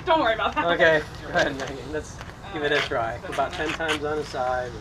Don't worry about that. Okay, go ahead, Megan. Let's give it a try. About 10 times on the side.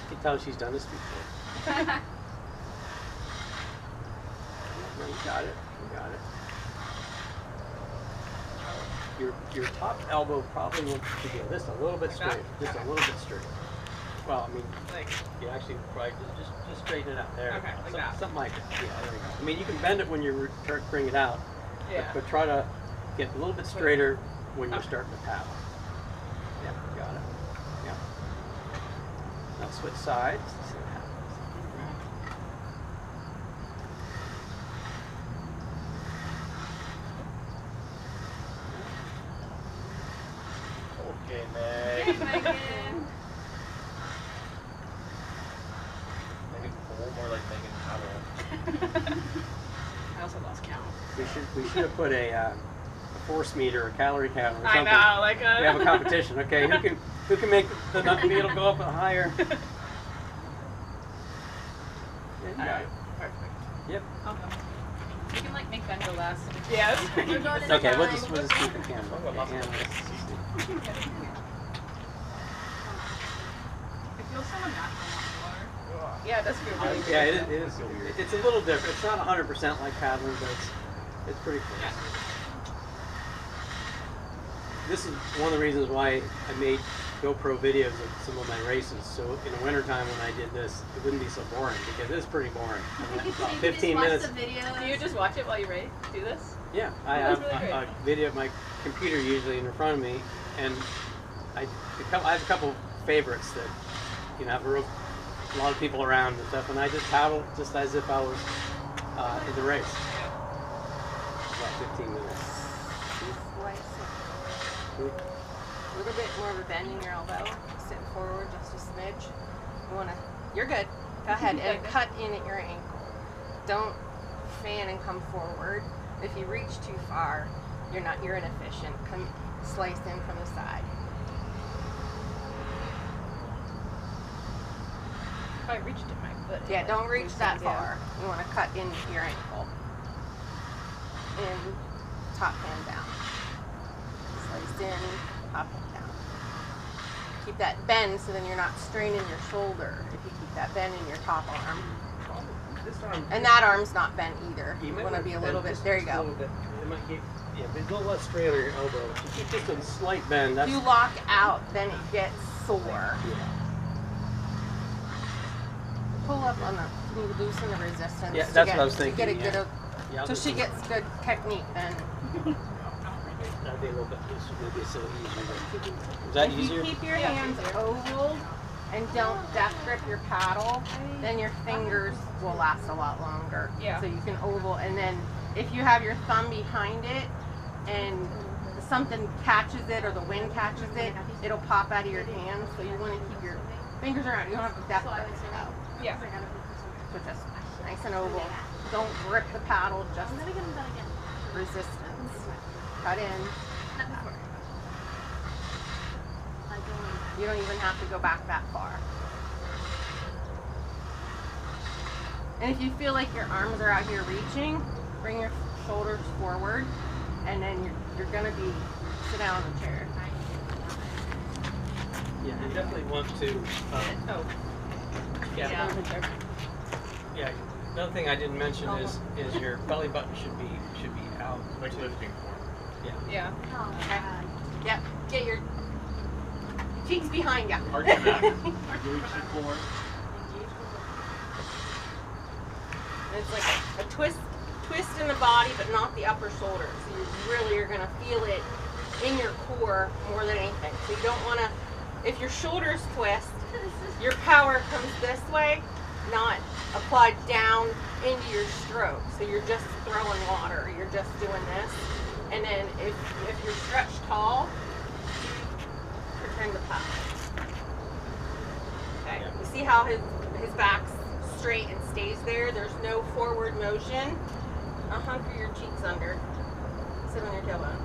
You can tell she's done this before. No, you got it. You got it. Your top elbow probably wants to be just a little bit straight. Just a little bit straight. Well, I mean, Like, you actually probably just straighten it out there. Okay, like that. Something like it. Yeah, there you go. I mean, you can bend it when you bring it out. yeah. But try to get a little bit straighter when you're starting to paddle. Yeah, got it. Yeah. Now switch sides. See what happens. Okay, Meg. Megan. Megan pull, more like Megan paddle. I also lost count. We should have put a force meter, a calorie counter, or I something. know, like a. We have a competition. Okay, who can make the needle go up higher? Yeah, you got it. Perfect. Yep. You can like make Ben go last. Yes. Okay, we'll just keep the camera. Oh, lots of And It feels so unnatural on the water. Yeah, it does feel really good. yeah, it is. It's a little different. It's not 100% like paddling, but it's pretty close. This is one of the reasons why I made GoPro videos of some of my races. So in the wintertime when I did this, it wouldn't be so boring because it is pretty boring. I mean, about 15 minutes. Do you just watch it while you race? Do this? Yeah, I That's have really a video of my computer usually in front of me, and I have a couple favorites that have a lot of people around and stuff, and I just paddle just as if I was in the race. About 15 minutes. A little bit more of a bend in your elbow. Sitting forward just a smidge. You're good. Go ahead and cut in at your ankle. Don't fan and come forward. If you reach too far, you're inefficient. Come slice in from the side. If I reached it, my foot. Yeah, don't reach that far. You want to cut in your ankle. And top hand down. Slice in, top hand down. Keep that bend so then you're not straining your shoulder if you keep that bend in your top arm. This arm, And that arm's not bent either. you You might want to want be a bend little bit, just there you a go. little bit. It might keep, a little less straight on your elbow. If you keep just a slight bend. If you lock out, then it gets sore. Pull up on the, you loosen the resistance. Yeah, that's what I was thinking. To get a good, Yeah, so she gets good technique then. That'd be a little bit, this would be a little easier. Is that If easier? you keep your hands ovaled and don't death grip your paddle, then your fingers will last a lot longer. Yeah. So you can oval, and then if you have your thumb behind it and something catches it or the wind catches it, it'll pop out of your hands. So you want to keep your fingers around. You don't have to death grip it out. Yeah. So just nice and oval. Don't grip the paddle, just resistance. Cut in. You don't even have to go back that far. And if you feel like your arms are out here reaching, bring your shoulders forward, and then you're gonna sit down in the chair. Yeah, you definitely want to. Yeah. Another thing I didn't mention is your belly button should be out. Like lifting form. Yeah. Okay. Yep. Get your cheeks behind you. Arch your back. You reach the floor. It's like a twist in the body, but not the upper shoulder. So you really are gonna feel it in your core more than anything. So you don't wanna, if your shoulders twist, your power comes this way, not applied down into your stroke. So you're just throwing water. You're just doing this. And then if you're stretched tall, pretend to paddle. Okay. You see how his back's straight and stays there? There's no forward motion. Hunker your cheeks under. Sit on your tailbone.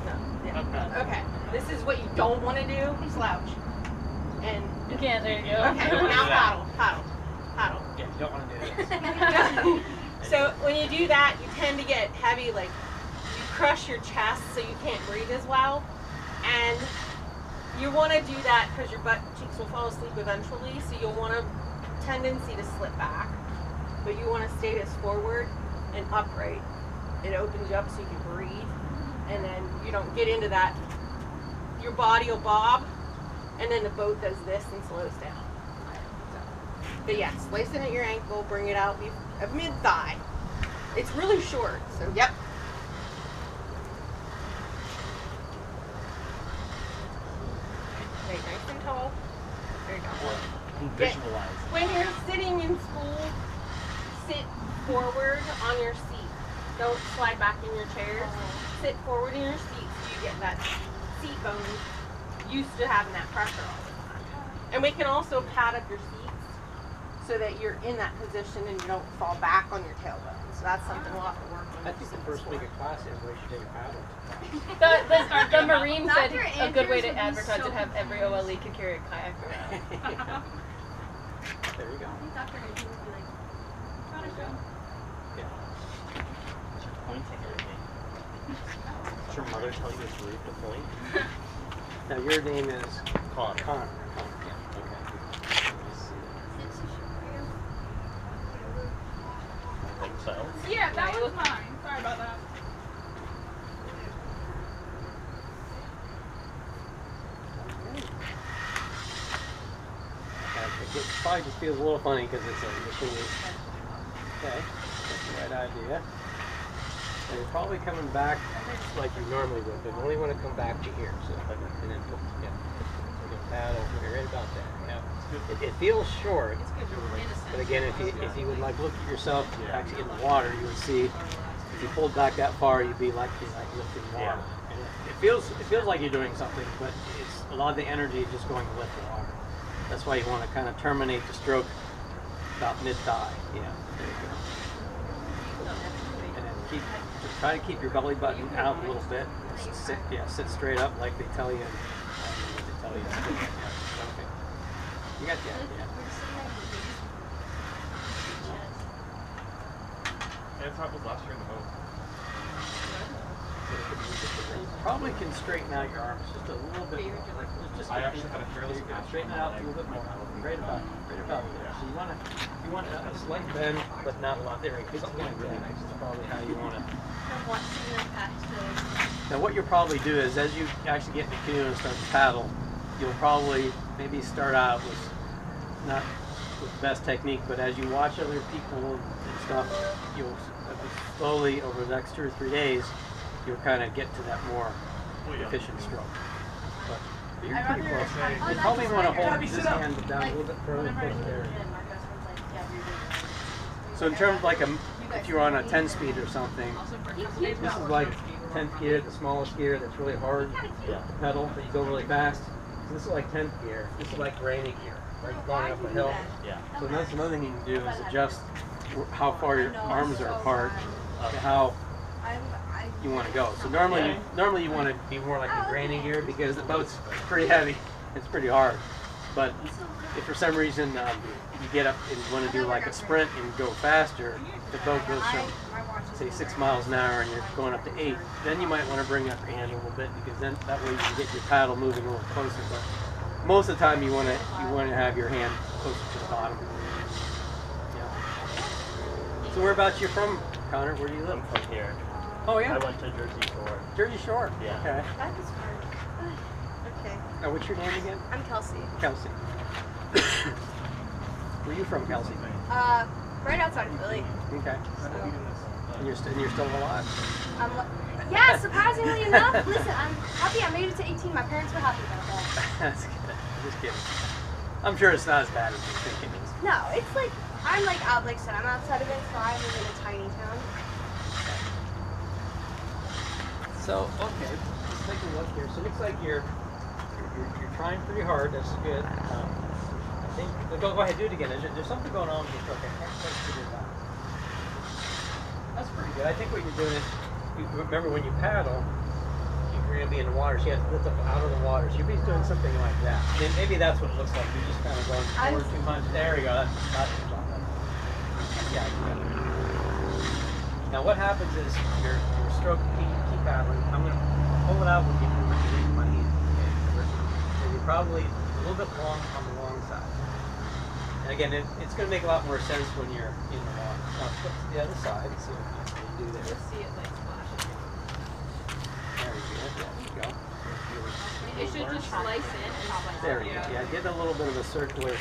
No. Yeah. Okay. This is what you don't want to do. Slouch. And You can't, there you go. okay. Now paddle. Yeah, you don't want to do this. So when you do that, you tend to get heavy, like crush your chest so you can't breathe as well. And you want to do that because your butt cheeks will fall asleep eventually, so you'll want a tendency to slip back. But you want to stay this forward and upright. It opens you up so you can breathe, and then you don't get into that. Your body will bob, and then the boat does this and slows down. But yes, loosen at your ankle, bring it out mid-thigh. It's really short, so yep. Okay, nice and tall. There you go. Visualize. When you're sitting in school, sit forward on your seat. Don't slide back in your chairs. Sit forward in your seat so you get that seat bone used to having that pressure all the time. And we can also pad up your seats so that you're in that position and you don't fall back on your tailbone. So that's something we'll have to work on. I think the first week of class, everybody should take a paddle. The Marine said Dr. a good way Andrews would to be advertise so it have every OLE can carry a kayak around. There you go. I think Dr. Andrews would be like, try to show. Yeah. Pointing everything. Did your mother tell you it's rude to point? Now your name is Connor. Connor. Connor. Yeah. Okay. Let's see. I think so. Yeah, that was mine. Sorry about that. It probably just feels a little funny because it's a machine. Okay, that's the right idea. And you're probably coming back like you normally would, but you only want to come back to here. So, and then yeah, you can paddle. You're right about that. Yeah, it feels short, but again, if you would like look at yourself actually in the water, you would see if you pulled back that far, you'd be like lifting water. Yeah. And it feels like you're doing something, but it's a lot of the energy is just going to lift the water. That's why you want to kind of terminate the stroke about mid-thigh. Yeah, there you go. And then just try to keep your belly button out a little bit. Sit straight up like they tell you. They tell you. Yeah, okay. You got that? Yeah. Yeah, that was last year in the boat. You probably can straighten out your arms just a little bit more. I actually had a fairly good straighten it out a little bit more. Right about there. So you want a slight bend, but not a lot. There, something like that. That's probably how you want to. Now, what you'll probably do is, as you actually get in the canoe and start to paddle, you'll probably maybe start out with not with the best technique, but as you watch other people and stuff, you'll slowly over the next 2 or 3 days, you'll kind of get to that more efficient stroke. But you're pretty close. You probably want to hold this hand down a little bit further there. So in terms of like if you're on a 10-speed or something, this is like 10th gear, the smallest gear that's really hard to pedal, but you go really fast. So this is like 10th gear. This is like rainy gear, like going up a hill. Yeah. So that's another thing you can do is adjust how far your arms are apart to how you want to go. So normally you want to be more like a granny gear because the boat's pretty heavy. It's pretty hard. But if for some reason you get up and you want to do like a sprint and go faster, the boat goes from say 6 miles an hour and you're going up to 8, then you might want to bring up your hand a little bit because then that way you can get your paddle moving a little closer. But most of the time you want to have your hand closer to the bottom. Yeah. So whereabouts you're from, Connor? Where do you live? I'm from here. Oh yeah. I went to Jersey Shore. Jersey Shore. Yeah. Okay. That is hard. Okay. Now what's your name again? I'm Kelsey. Kelsey. Where are you from, Kelsey? Right outside of Philly. Okay. And you're still alive. Yeah, surprisingly enough. Listen, I'm happy I made it to 18. My parents were happy about that. That's good. Just kidding. I'm sure it's not as bad as you think it is. No, it's like I'm like out. Like I said, I'm outside of it, so I live in a tiny town. So okay, let's take a look here. So it looks like you're trying pretty hard. That's good. I think go ahead, do it again. There's something going on with your stroke. I can't quite figure it out. That's pretty good. I think what you're doing is, you remember when you paddle, you're going to be in the water, so you have to lift up out of the water. So you're doing something like that. Maybe that's what it looks like. You're just kind of going forward too much. There we go. That's yeah. Now what happens is your stroke, keep paddling. I'm going to pull it out when you use my hand. Okay. So you're probably a little bit long on the long side. And again, it's going to make a lot more sense when you're in the water. Now flip to the other side. See what you do there. Just see it like splashing. There you go. It should just slice in and pop like There you go. Yeah, get a little bit of a circular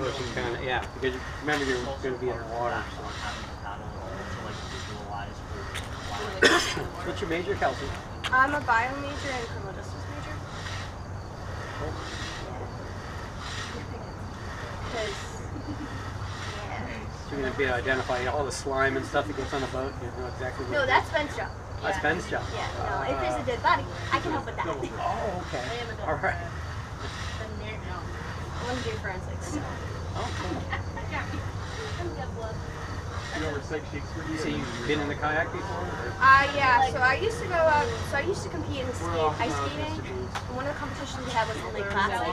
motion kind of, yeah, because remember you're going to be in the water. So. What's your major, Kelsey? I'm a bio major and criminal justice major. Oh. Because, yeah. So you're going to be able to identify all the slime and stuff that gets on the boat? You know exactly what No, that's Ben's job. That's Ben's job. Yeah, no, if there's a dead body, I can help with that. Oh, okay. All right. I want to do forensics. So. Okay. So you've been in the kayak before? Yeah, so I used to go out, so I used to compete in ice skating. And one of the competitions we had was in Lake Placid,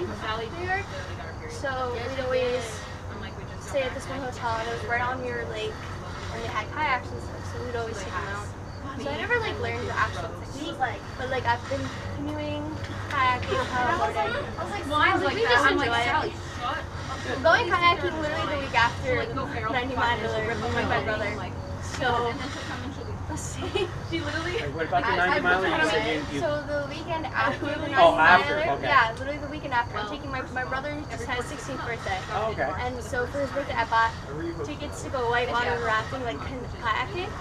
New York. So we'd always stay at this one hotel, and it was right on Mirror Lake, and they had kayaks and stuff, so we'd always take them out. So I never like learned the actual technique, but like I've been canoeing, kayaking, paddleboarding. We just enjoy it. Going kayaking literally the week after 90 miler with my brother. So let's see. She literally. Like, what about the 90 miler? You said you So the weekend after the 90 Oh, after, miler, okay. yeah, literally the weekend after. I'm taking my brother just had his 16th birthday. Oh, okay. And so for his birthday, I bought tickets to go whitewater rafting, like kayaking.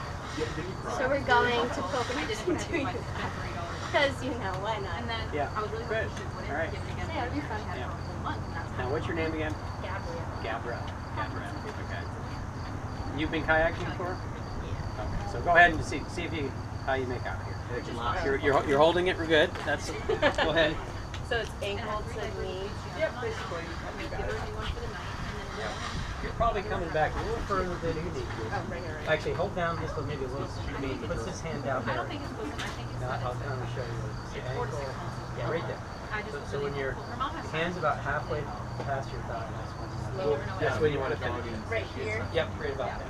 So we're going to Coconuts and doing that. Because, you know, why not? And then Yeah. I was really Good. All right. Yeah, it'll be fun. Yeah. month. And that's Now, what's your name again? Gabrielle. Gabrielle. Okay. You've been kayaking before? Yeah. Okay. So go ahead and see if you how you make out here. You're holding it. We're good. That's go ahead. So it's ankle to knee. Yep, basically. You're probably coming back a little further than you need to. Actually, hold down just a maybe a little. Maybe puts his hand out there. I don't think it's supposed to. I think it's Now I'll kind of show you the ankle. Yeah, right there. So when your hand's about halfway past your thigh, that's when you want to finish. Right here. Yep, right about there.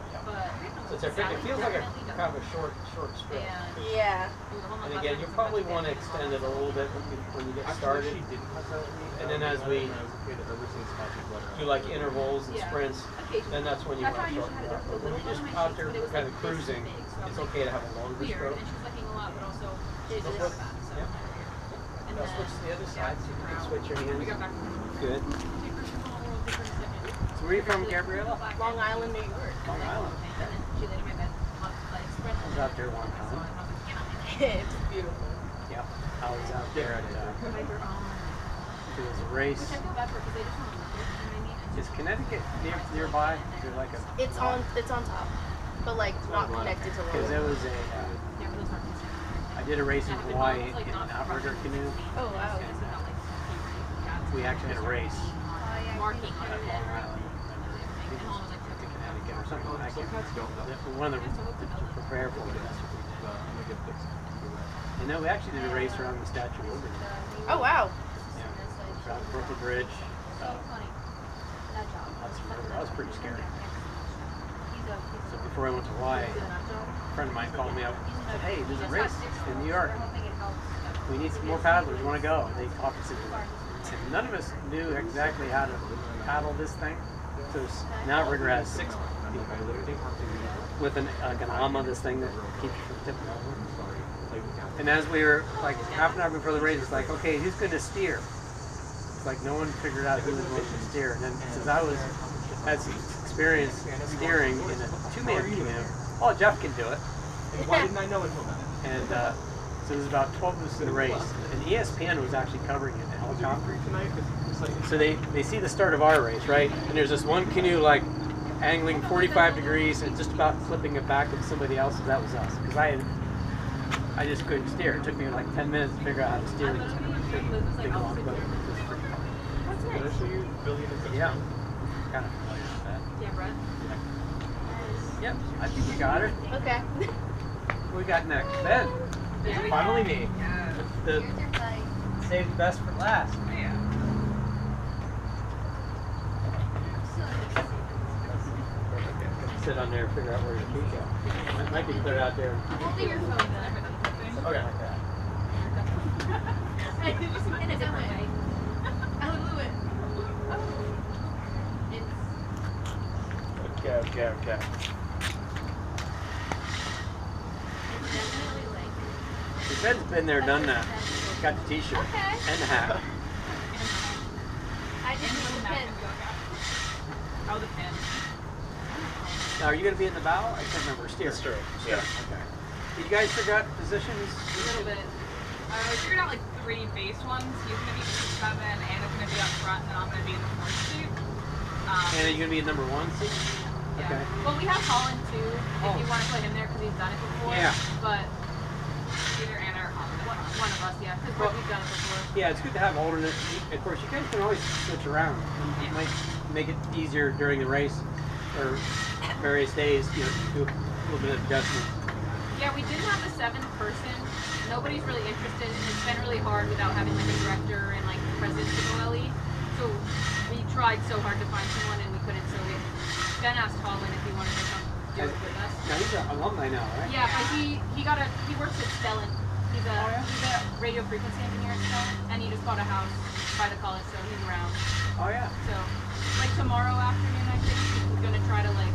So it feels like a kind of a short stroke. Yeah. And again, you probably want to extend it a little bit when you get started. And then as we do like intervals and sprints, then that's when you want to shorten it up. But when you're just out there kind of cruising, it's okay to have a longer stroke. Now switch to the other side so you can switch your hands. Good. So where are you from, Gabriella? Long Island, New York. Long Island. I was out there one time. It's beautiful. Yep. I was out there at there was a race. Is Connecticut nearby? Is there like a? It's on top, but like not connected to Because there London. was a. I did a race in Hawaii in an outrigger canoe. Oh wow. And we actually had a race at Long Island. Connecticut or something like that. One of the to prepare for it. And then we actually did a race around the Statue of Liberty. Oh wow. Yeah. Around Brooklyn Bridge. That was pretty scary. So before I went to Hawaii, a friend of mine called me up and said, hey, there's a race in New York. We need some more paddlers. You want to go? And they talked to me. And none of us knew exactly how to paddle this thing. So an outrigger has 6 people with an ama, this thing that keeps you from tipping over. And as we were like half an hour before the race, it's like, okay, who's going to steer? It's like no one figured out who was going to steer. And then since I had some experience steering in a 2-man canoe, oh, Jeff can do it. Why didn't I know until then? And so there's about 12 of us in the race. And ESPN was actually covering it in a helicopter. So they see the start of our race, right? And there's this one canoe like angling 45 degrees and just about flipping it back with somebody else's. That was us. Because I just couldn't steer. It took me like 10 minutes to figure out how to steer this big long boat. Did I show you building a Yeah. Kind of familiar with that. Yeah, Brett. Yep, I think you got it. Okay. What we got next? Ben. It's finally me. The save the best for last. Sit on there and figure out where your feet go. It might be clear out there. Holding your phone then. Okay. Hey, did you see In a different way. I blew it. Okay. It's definitely like. Ben's been there, done that. Got the t-shirt Okay. and the hat. I didn't know the pin. Oh, the pin. Now, are you going to be in the bow? I can't remember. Steer. That's true. Steer. Okay. Did you guys figure out positions? A little bit. We figured out like 3 base ones. He's gonna be 7, Anna's gonna be up front, and then I'm gonna be in the 4th seat. And are you going to be in number 1 seat? Yeah. Okay. Well, we have Holland too, if you want to put him there because he's done it before. Yeah. But either Anna or Holland, one of us, yeah, because we've done it before. Yeah, it's good to have alternate. Of course, you guys can always switch around. It might make it easier during the race or various days, you know, do a little bit of adjustment. Yeah, we didn't have the 7th person. Nobody's really interested. It's been really hard without having like a director and like the president of OLE. So we tried so hard to find someone and we couldn't. So Ben asked Holland if he wanted to come do it with us. Now he's an alumni now, right? Yeah, but he works at Stellan. He's a radio frequency engineer at Stellan, and he just bought a house by the college, so he's around. Oh yeah. So like tomorrow afternoon, I think he's gonna try to like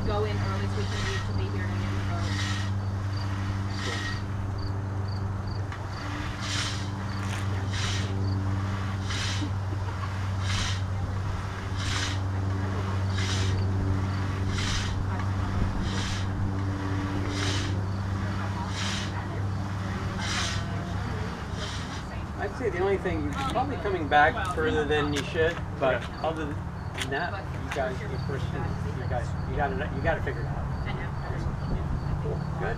go in early so we can leave to be here to get the boat. I'd say the only thing, you're probably coming back further than you should, but other than that, you guys, you got to figure it out. I know. Cool. Good.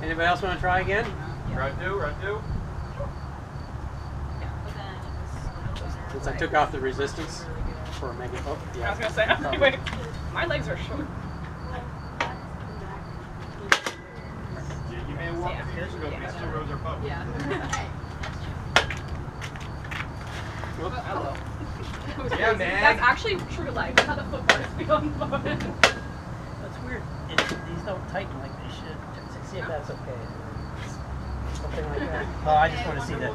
Anybody else want to try again? Round two. Since I took off the resistance for a mega boat. Yeah. I was gonna say, I'm like, wait, my legs are short. You may walk a few years ago, but these 2 roads are public. Yeah. Whoops. Hello. Yeah, man. That's actually true life. That's how the foot bars feel on the boat. That's weird. These don't tighten like they should. Just to see if that's okay. Something like that. Oh, I just want to see that.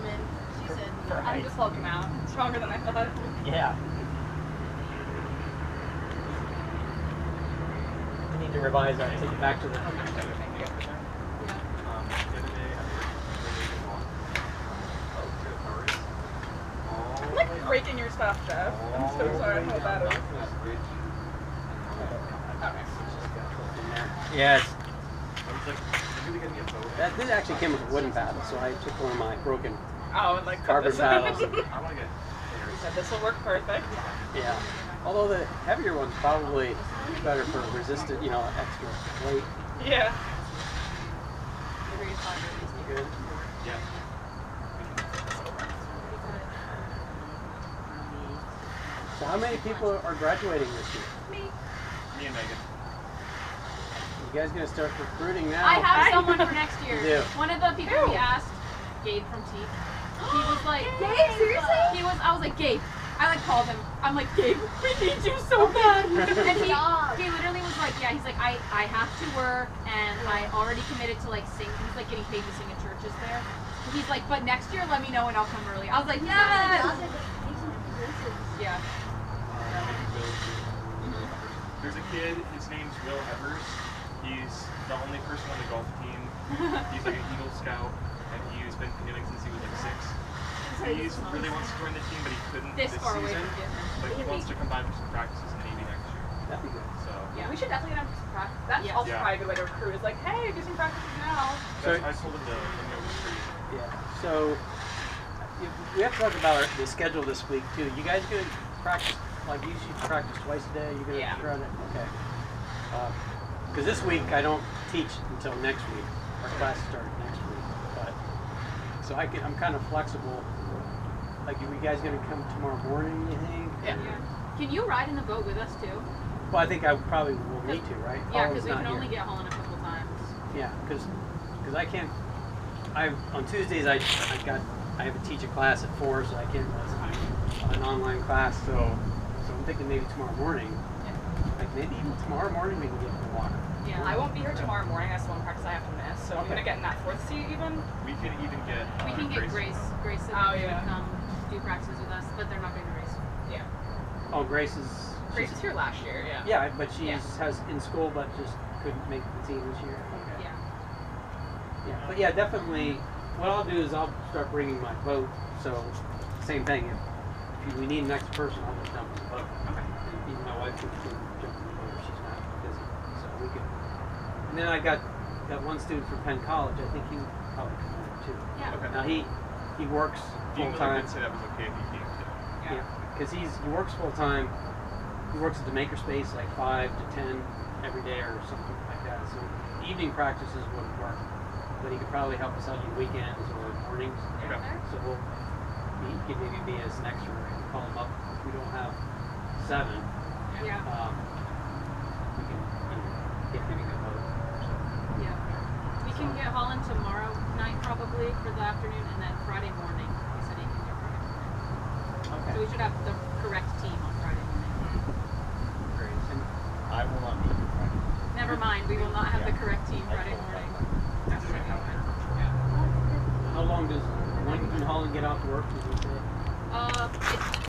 For I'm height. just hulking out. Stronger than I thought. Yeah. We need to revise that. Take it back to the. I'm like breaking your stuff, Jeff. I'm so sorry. I know that is. Yeah, this actually came with a wooden paddle, so I took one of my broken Oh, and like carbon this. paddles. You said this will work perfect. Yeah. Although the heavier one's probably better for resistant, you know, extra weight. Yeah. Good. Yeah. So how many people are graduating this year? Me and Megan. You guys gonna start recruiting now? I have someone for next year. You do? One of the people we asked, Gabe from T. He was like, Gabe, seriously? I was like, Gabe. I like called him. I'm like, Gabe, we need you so bad. And he literally was like, yeah, he's like, I have to work and I already committed to like sing. He's like getting paid to sing at churches there. He's like, but next year let me know and I'll come early. I was like, yes. Yeah. There's a kid, his name's Will Evers. He's the only person on the golf team. He's like an Eagle Scout, and he's been canoeing since he was like 6. He really wants to join the team, but he couldn't This this far away season. from here. But he wants to come back for some practices in Navy next year. That'd be good. So Yeah, we should definitely get him some practice. That's Yes. also probably a good way to recruit. Is like, hey, do some practices now. So- I told him to come over street. Yeah. So we have to talk about the schedule this week too. You guys gonna practice like you should practice twice a day? You're gonna Yeah. run it? Okay. Because this week I don't teach until next week. Our class starts next week. But so I'm kind of flexible. Like, are you guys gonna come tomorrow morning? You think? Yeah. Can you ride in the boat with us too? Well, I think I probably will need to, right? Yeah, Holland's because we not can only here. get Holland a couple times. Yeah, because I can't. On Tuesdays I have to teach a class at 4, so I can't an online class. So I'm thinking maybe tomorrow morning. Like maybe even tomorrow morning we can get in the water. Yeah. I won't be here tomorrow morning. That's one practice I have to miss. So I'm gonna get in that 4th seat even. We can even get. We can get Grace. Grace said Oh, that they yeah. would come do practices with us, but they're not doing the race. Yeah. Oh, Grace is. Grace was here last year. Yeah. Yeah, but she Yeah. has in school, but just couldn't make the team this year. Yeah. Yeah, but yeah, definitely. What I'll do is I'll start bringing my boat. So, same thing. If we need an extra person, I'll just jump in the boat. Okay. Even my wife can jump in the boat if she's not busy. So we can. And then I got one student from Penn College. I think he would probably come over too. Yeah. Okay. Now he works full Dean Miller time. did say that was okay if he came too. Yeah, because he works full time. He works at the makerspace like 5 to 10 every day or something like that. So evening practices wouldn't work, but he could probably help us out on weekends or mornings. Okay. So he could maybe be as an extra and call him up if we don't have 7. Yeah. We can get him a boat. So. Yeah. We can get Holland tomorrow night probably for the afternoon, and then Friday morning. He said he can do Friday morning. Okay. So we should have the correct team on Friday morning. Great. And I will not be here Friday. Never mind, we will not have the correct team I Friday told morning. them. That's what we went. how long does when can Holland get off work? Did you say? It's